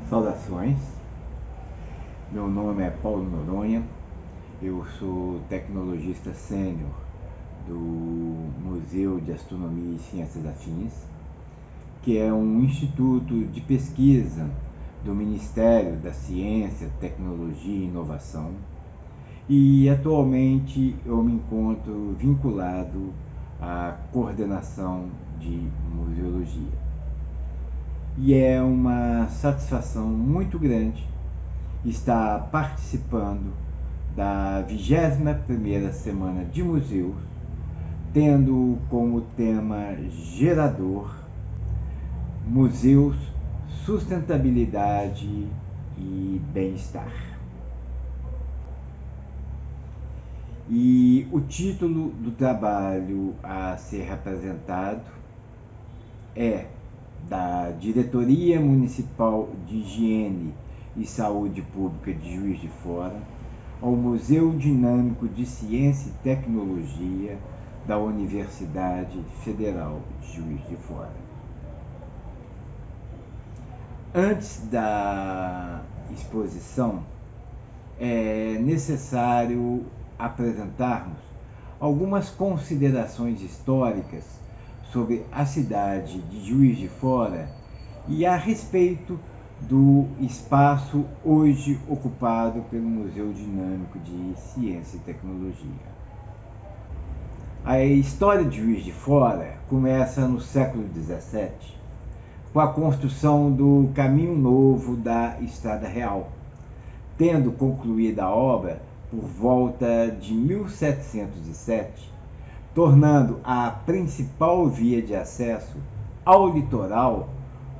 Saudações, meu nome é Paulo Noronha, eu sou tecnologista sênior do Museu de Astronomia e Ciências Afins, que é um instituto de pesquisa do Ministério da Ciência, Tecnologia e Inovação, e atualmente eu me encontro vinculado à coordenação de museologia. E é uma satisfação muito grande estar participando da 21ª Semana de Museus, tendo como tema gerador Museus, Sustentabilidade e Bem-Estar. E o título do trabalho a ser apresentado é da Diretoria Municipal de Higiene e Saúde Pública de Juiz de Fora ao Museu Dinâmico de Ciência e Tecnologia da Universidade Federal de Juiz de Fora. Antes da exposição, é necessário apresentarmos algumas considerações históricas sobre a cidade de Juiz de Fora e a respeito do espaço hoje ocupado pelo Museu Dinâmico de Ciência e Tecnologia. A história de Juiz de Fora começa no século XVII, com a construção do Caminho Novo da Estrada Real, tendo concluída a obra por volta de 1707, tornando a principal via de acesso ao litoral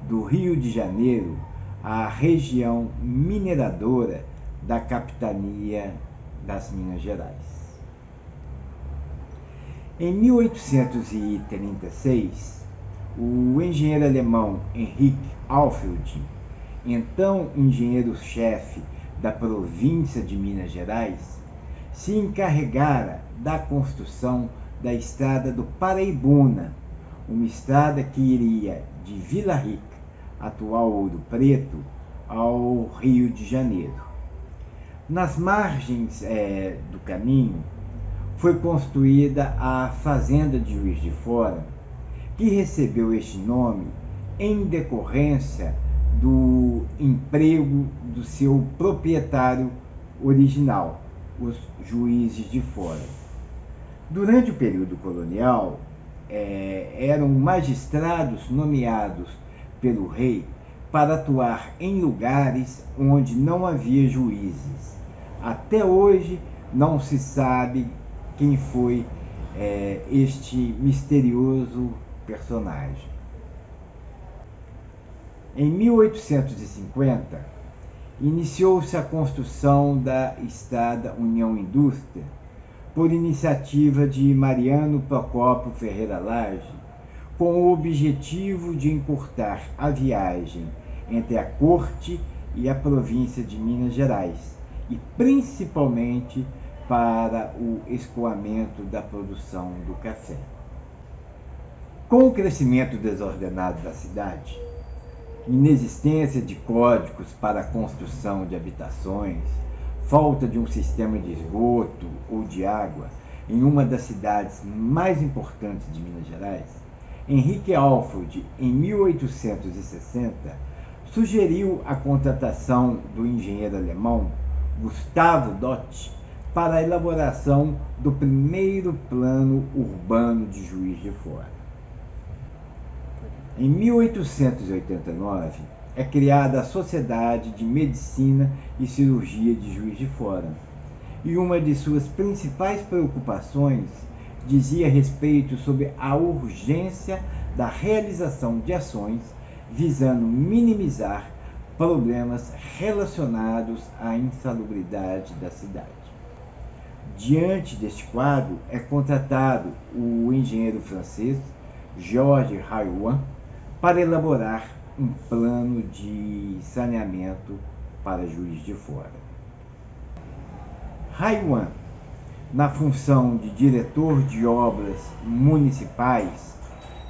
do Rio de Janeiro a região mineradora da capitania das Minas Gerais. Em 1836, o engenheiro alemão Henrik Alfvén, então engenheiro-chefe da província de Minas Gerais, se encarregara da construção da estrada do Paraibuna, uma estrada que iria de Vila Rica, atual Ouro Preto, ao Rio de Janeiro. Nas margens do caminho foi construída a Fazenda de Juiz de Fora, que recebeu este nome em decorrência do emprego do seu proprietário original, os Juízes de Fora. Durante o período colonial, eram magistrados nomeados pelo rei para atuar em lugares onde não havia juízes. Até hoje não se sabe quem foi este misterioso personagem. Em 1850, iniciou-se a construção da estrada União-Indústria, por iniciativa de Mariano Procópio Ferreira Lage, com o objetivo de encurtar a viagem entre a corte e a província de Minas Gerais, e principalmente para o escoamento da produção do café. Com o crescimento desordenado da cidade, inexistência de códigos para a construção de habitações, falta de um sistema de esgoto ou de água em uma das cidades mais importantes de Minas Gerais, Henrik Alfvén, em 1860, sugeriu a contratação do engenheiro alemão Gustavo Dott para a elaboração do primeiro plano urbano de Juiz de Fora. Em 1889, é criada a Sociedade de Medicina e Cirurgia de Juiz de Fora, e uma de suas principais preocupações dizia respeito sobre a urgência da realização de ações visando minimizar problemas relacionados à insalubridade da cidade. Diante deste quadro, é contratado o engenheiro francês Georges Haiuan para elaborar um plano de saneamento para Juiz de Fora. Haiuan, na função de diretor de obras municipais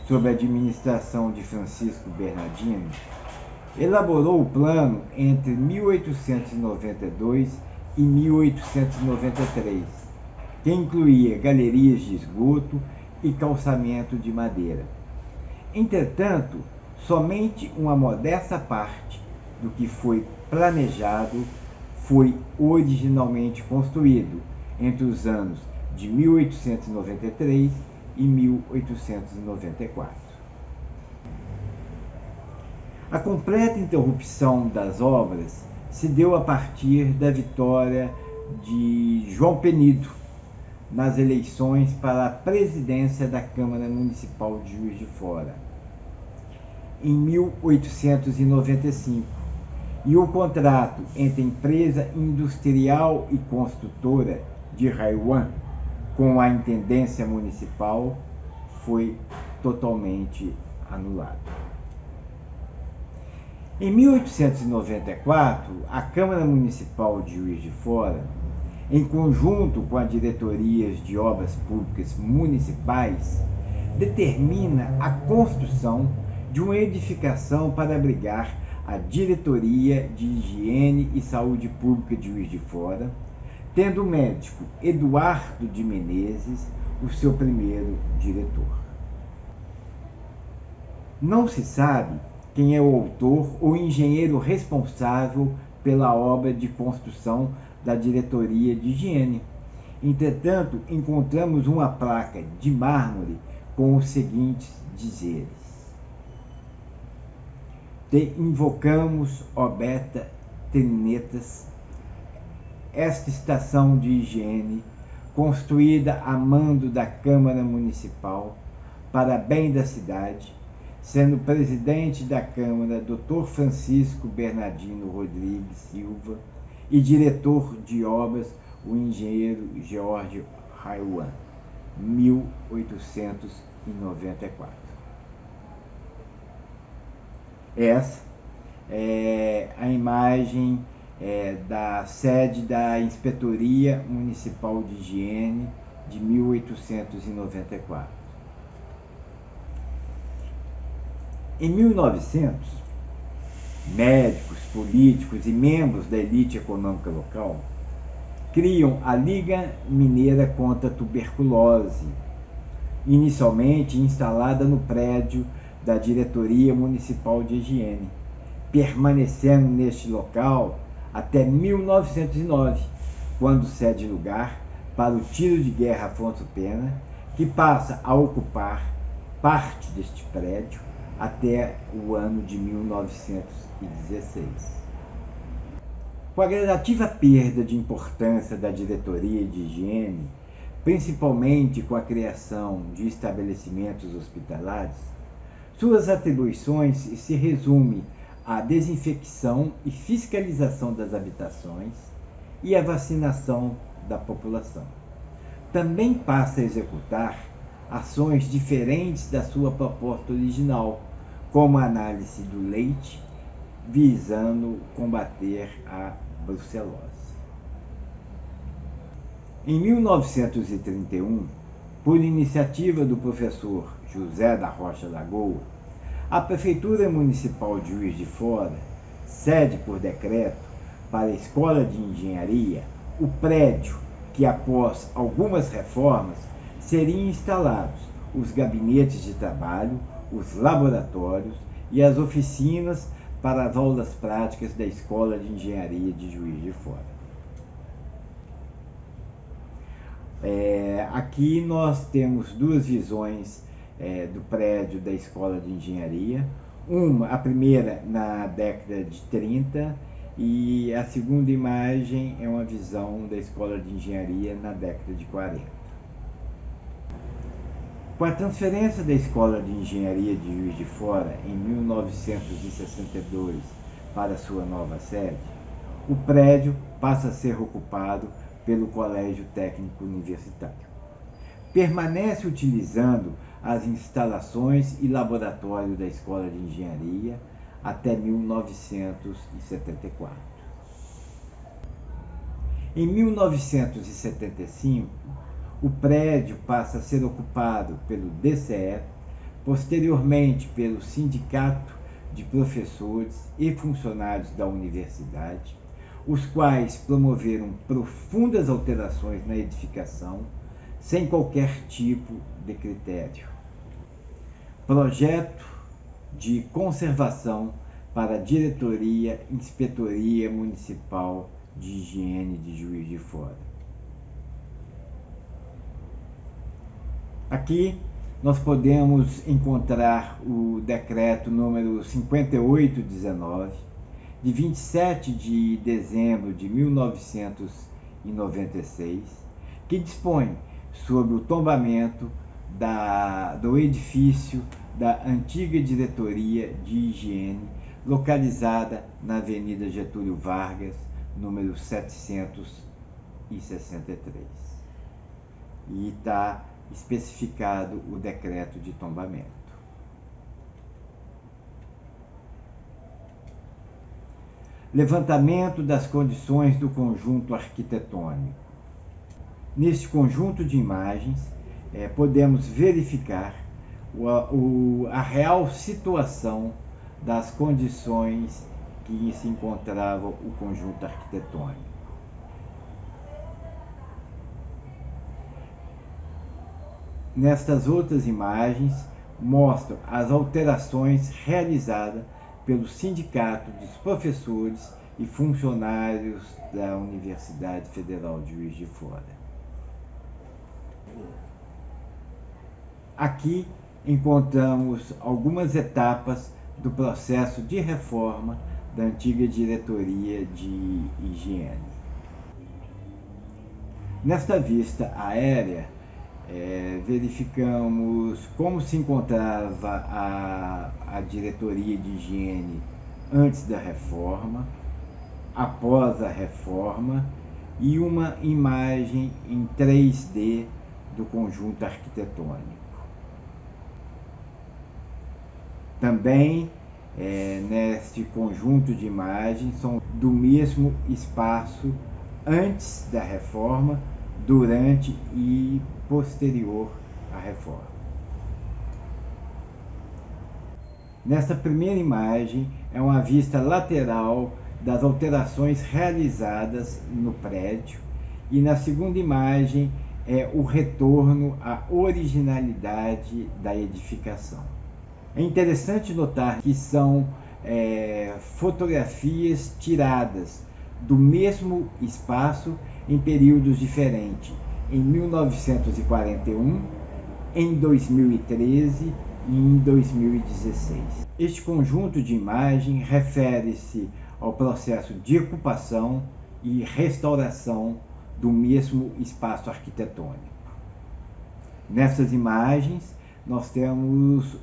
sob a administração de Francisco Bernardino, Elaborou o plano entre 1892 e 1893, que incluía galerias de esgoto e calçamento de madeira. Entretanto, somente uma modesta parte do que foi planejado foi originalmente construído entre os anos de 1893 e 1894. A completa interrupção das obras se deu a partir da vitória de João Penido nas eleições para a presidência da Câmara Municipal de Juiz de Fora, em 1895, e o contrato entre a empresa industrial e construtora de Raiuan com a intendência municipal foi totalmente anulado. Em 1894, a Câmara Municipal de Juiz de Fora, em conjunto com as diretorias de obras públicas municipais, determina a construção de uma edificação para abrigar a Diretoria de Higiene e Saúde Pública de Juiz de Fora, tendo o médico Eduardo de Menezes o seu primeiro diretor. Não se sabe quem é o autor ou engenheiro responsável pela obra de construção da Diretoria de Higiene. Entretanto, encontramos uma placa de mármore com os seguintes dizeres: Te invocamos, ó Beta Trinetas, esta estação de higiene, construída a mando da Câmara Municipal, para bem da cidade, sendo presidente da Câmara Dr. Francisco Bernardino Rodrigues Silva e diretor de obras o engenheiro George Raiuan, 1894. Essa é a imagem da sede da Inspetoria Municipal de Higiene de 1894. Em 1900, médicos, políticos e membros da elite econômica local criam a Liga Mineira contra a Tuberculose, inicialmente instalada no prédio da Diretoria Municipal de Higiene, permanecendo neste local até 1909, quando cede lugar para o tiro de guerra Afonso Pena, que passa a ocupar parte deste prédio até o ano de 1916. Com a gradativa perda de importância da diretoria de higiene, principalmente com a criação de estabelecimentos hospitalares, suas atribuições se resumem à desinfecção e fiscalização das habitações e à vacinação da população. Também passa a executar ações diferentes da sua proposta original, como a análise do leite, visando combater a brucelose. Em 1931, por iniciativa do professor José da Rocha Lagoa, a Prefeitura Municipal de Juiz de Fora cede por decreto para a Escola de Engenharia o prédio que, após algumas reformas, seriam instalados os gabinetes de trabalho, os laboratórios e as oficinas para as aulas práticas da Escola de Engenharia de Juiz de Fora. Aqui nós temos duas visões do prédio da Escola de Engenharia. A primeira na década de 30 e a segunda imagem é uma visão da Escola de Engenharia na década de 40. Com a transferência da Escola de Engenharia de Juiz de Fora em 1962 para sua nova sede, o prédio passa a ser ocupado pelo Colégio Técnico Universitário. Permanece utilizando as instalações e laboratório da Escola de Engenharia até 1974. Em 1975, o prédio passa a ser ocupado pelo DCE, posteriormente pelo Sindicato de professores e funcionários da universidade, os quais promoveram profundas alterações na edificação, sem qualquer tipo de critério. Projeto de conservação para a Diretoria Inspetoria Municipal de Higiene de Juiz de Fora. Aqui nós podemos encontrar o decreto número 5819, de 27 de dezembro de 1996, que dispõe sobre o tombamento do edifício da antiga Diretoria de Higiene, localizada na Avenida Getúlio Vargas, número 763. E está especificado o decreto de tombamento. Levantamento das condições do conjunto arquitetônico. Neste conjunto de imagens, podemos verificar a real situação das condições que se encontrava o conjunto arquitetônico. Nestas outras imagens, mostram as alterações realizadas pelo Sindicato dos Professores e Funcionários da Universidade Federal de Juiz de Fora. Aqui encontramos algumas etapas do processo de reforma da antiga Diretoria de Higiene. Nesta vista aérea, verificamos como se encontrava a Diretoria de Higiene antes da reforma, após a reforma, e uma imagem em 3D do conjunto arquitetônico. Também, neste conjunto de imagens, são do mesmo espaço antes da reforma, durante e posterior à reforma. Nesta primeira imagem, é uma vista lateral das alterações realizadas no prédio, e na segunda imagem é o retorno à originalidade da edificação. É interessante notar que são fotografias tiradas do mesmo espaço em períodos diferentes, em 1941, em 2013 e em 2016. Este conjunto de imagens refere-se ao processo de ocupação e restauração do mesmo espaço arquitetônico. Nessas imagens, nós temos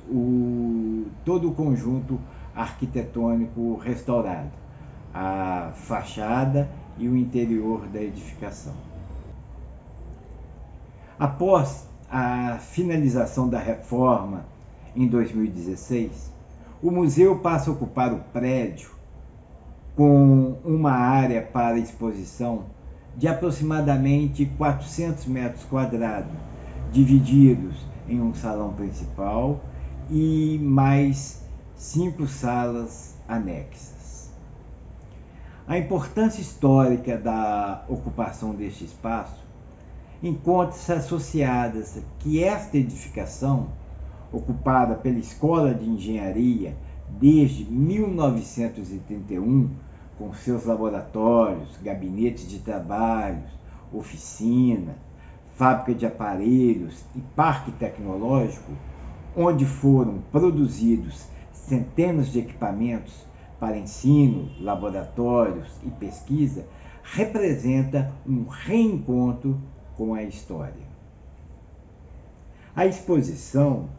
todo o conjunto arquitetônico restaurado, a fachada e o interior da edificação. Após a finalização da reforma em 2016, o museu passa a ocupar o prédio com uma área para exposição de aproximadamente 400 metros quadrados, divididos em um salão principal e mais 5 salas anexas. A importância histórica da ocupação deste espaço encontra-se associada que esta edificação, ocupada pela Escola de Engenharia desde 1931, com seus laboratórios, gabinetes de trabalhos, oficina, fábrica de aparelhos e parque tecnológico, onde foram produzidos centenas de equipamentos para ensino, laboratórios e pesquisa, representa um reencontro com a história. A exposição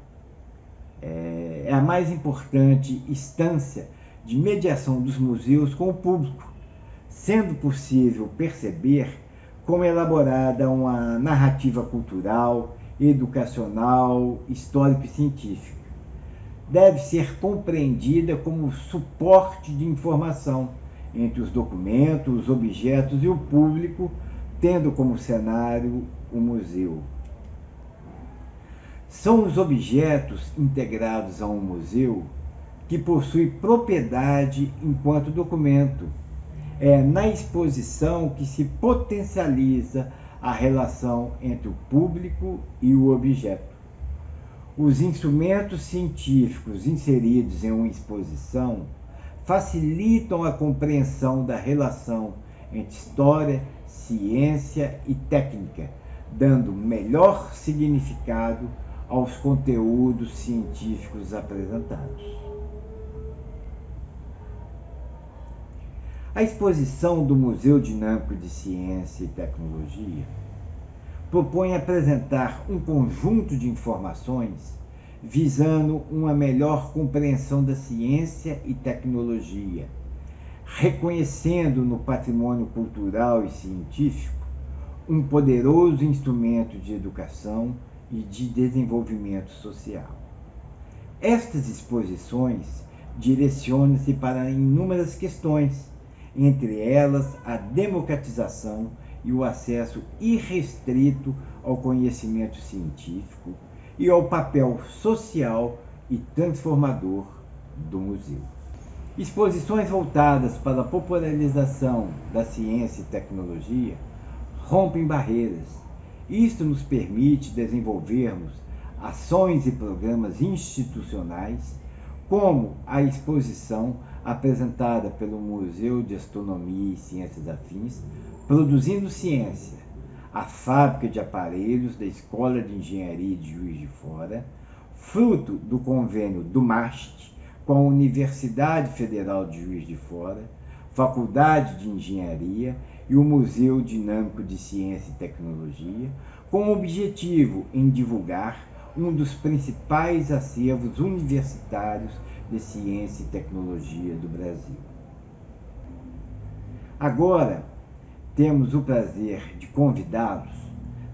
é a mais importante instância de mediação dos museus com o público, sendo possível perceber como é elaborada uma narrativa cultural, educacional, histórica e científica. Deve ser compreendida como suporte de informação entre os documentos, os objetos e o público, tendo como cenário o museu. São os objetos integrados a um museu que possui propriedade enquanto documento. É na exposição que se potencializa a relação entre o público e o objeto. Os instrumentos científicos inseridos em uma exposição facilitam a compreensão da relação entre história, ciência e técnica, dando melhor significado aos conteúdos científicos apresentados. A exposição do Museu Dinâmico de Ciência e Tecnologia propõe apresentar um conjunto de informações visando uma melhor compreensão da ciência e tecnologia, reconhecendo no patrimônio cultural e científico um poderoso instrumento de educação e de desenvolvimento social. Estas exposições direcionam-se para inúmeras questões, entre elas a democratização e o acesso irrestrito ao conhecimento científico e ao papel social e transformador do museu. Exposições voltadas para a popularização da ciência e tecnologia rompem barreiras. Isto nos permite desenvolvermos ações e programas institucionais, como a exposição apresentada pelo Museu de Astronomia e Ciências Afins, Produzindo Ciência, a fábrica de aparelhos da Escola de Engenharia de Juiz de Fora, fruto do convênio do MAST com a Universidade Federal de Juiz de Fora, Faculdade de Engenharia e o Museu Dinâmico de Ciência e Tecnologia, com o objetivo em divulgar um dos principais acervos universitários de ciência e tecnologia do Brasil. Agora, temos o prazer de convidá-los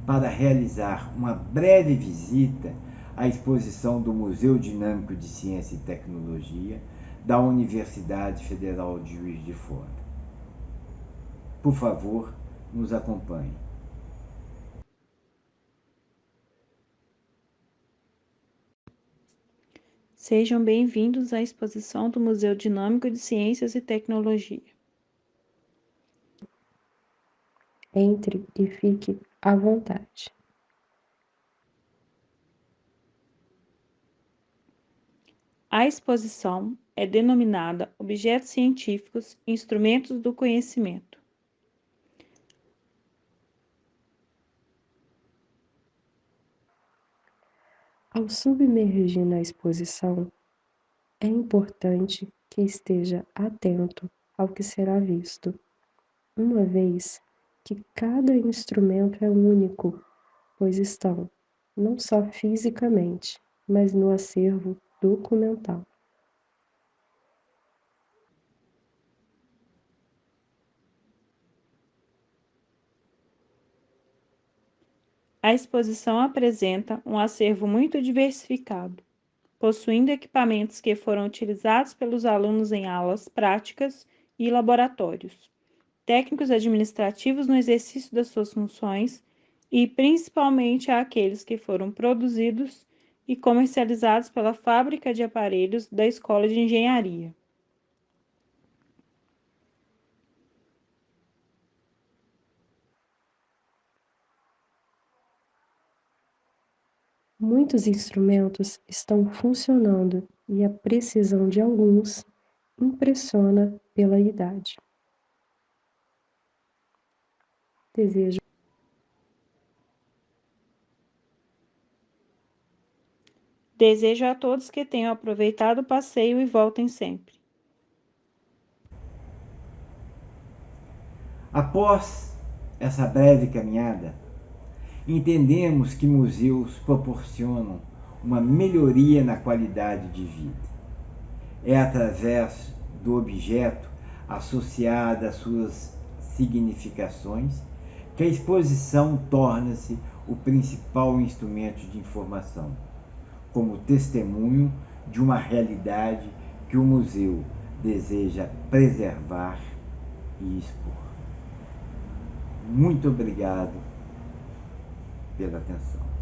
para realizar uma breve visita à exposição do Museu Dinâmico de Ciência e Tecnologia da Universidade Federal de Juiz de Fora. Por favor, nos acompanhe. Sejam bem-vindos à exposição do Museu Dinâmico de Ciências e Tecnologia. Entre e fique à vontade. A exposição é denominada Objetos Científicos e Instrumentos do Conhecimento. Ao submergir na exposição, é importante que esteja atento ao que será visto, uma vez que cada instrumento é único, pois estão não só fisicamente, mas no acervo documental. A exposição apresenta um acervo muito diversificado, possuindo equipamentos que foram utilizados pelos alunos em aulas práticas e laboratórios, técnicos administrativos no exercício das suas funções e principalmente aqueles que foram produzidos e comercializados pela fábrica de aparelhos da Escola de Engenharia. Muitos instrumentos estão funcionando e a precisão de alguns impressiona pela idade. Desejo a todos que tenham aproveitado o passeio e voltem sempre. Após essa breve caminhada, entendemos que museus proporcionam uma melhoria na qualidade de vida. É através do objeto associado às suas significações que a exposição torna-se o principal instrumento de informação, como testemunho de uma realidade que o museu deseja preservar e expor. Muito obrigado pela atenção.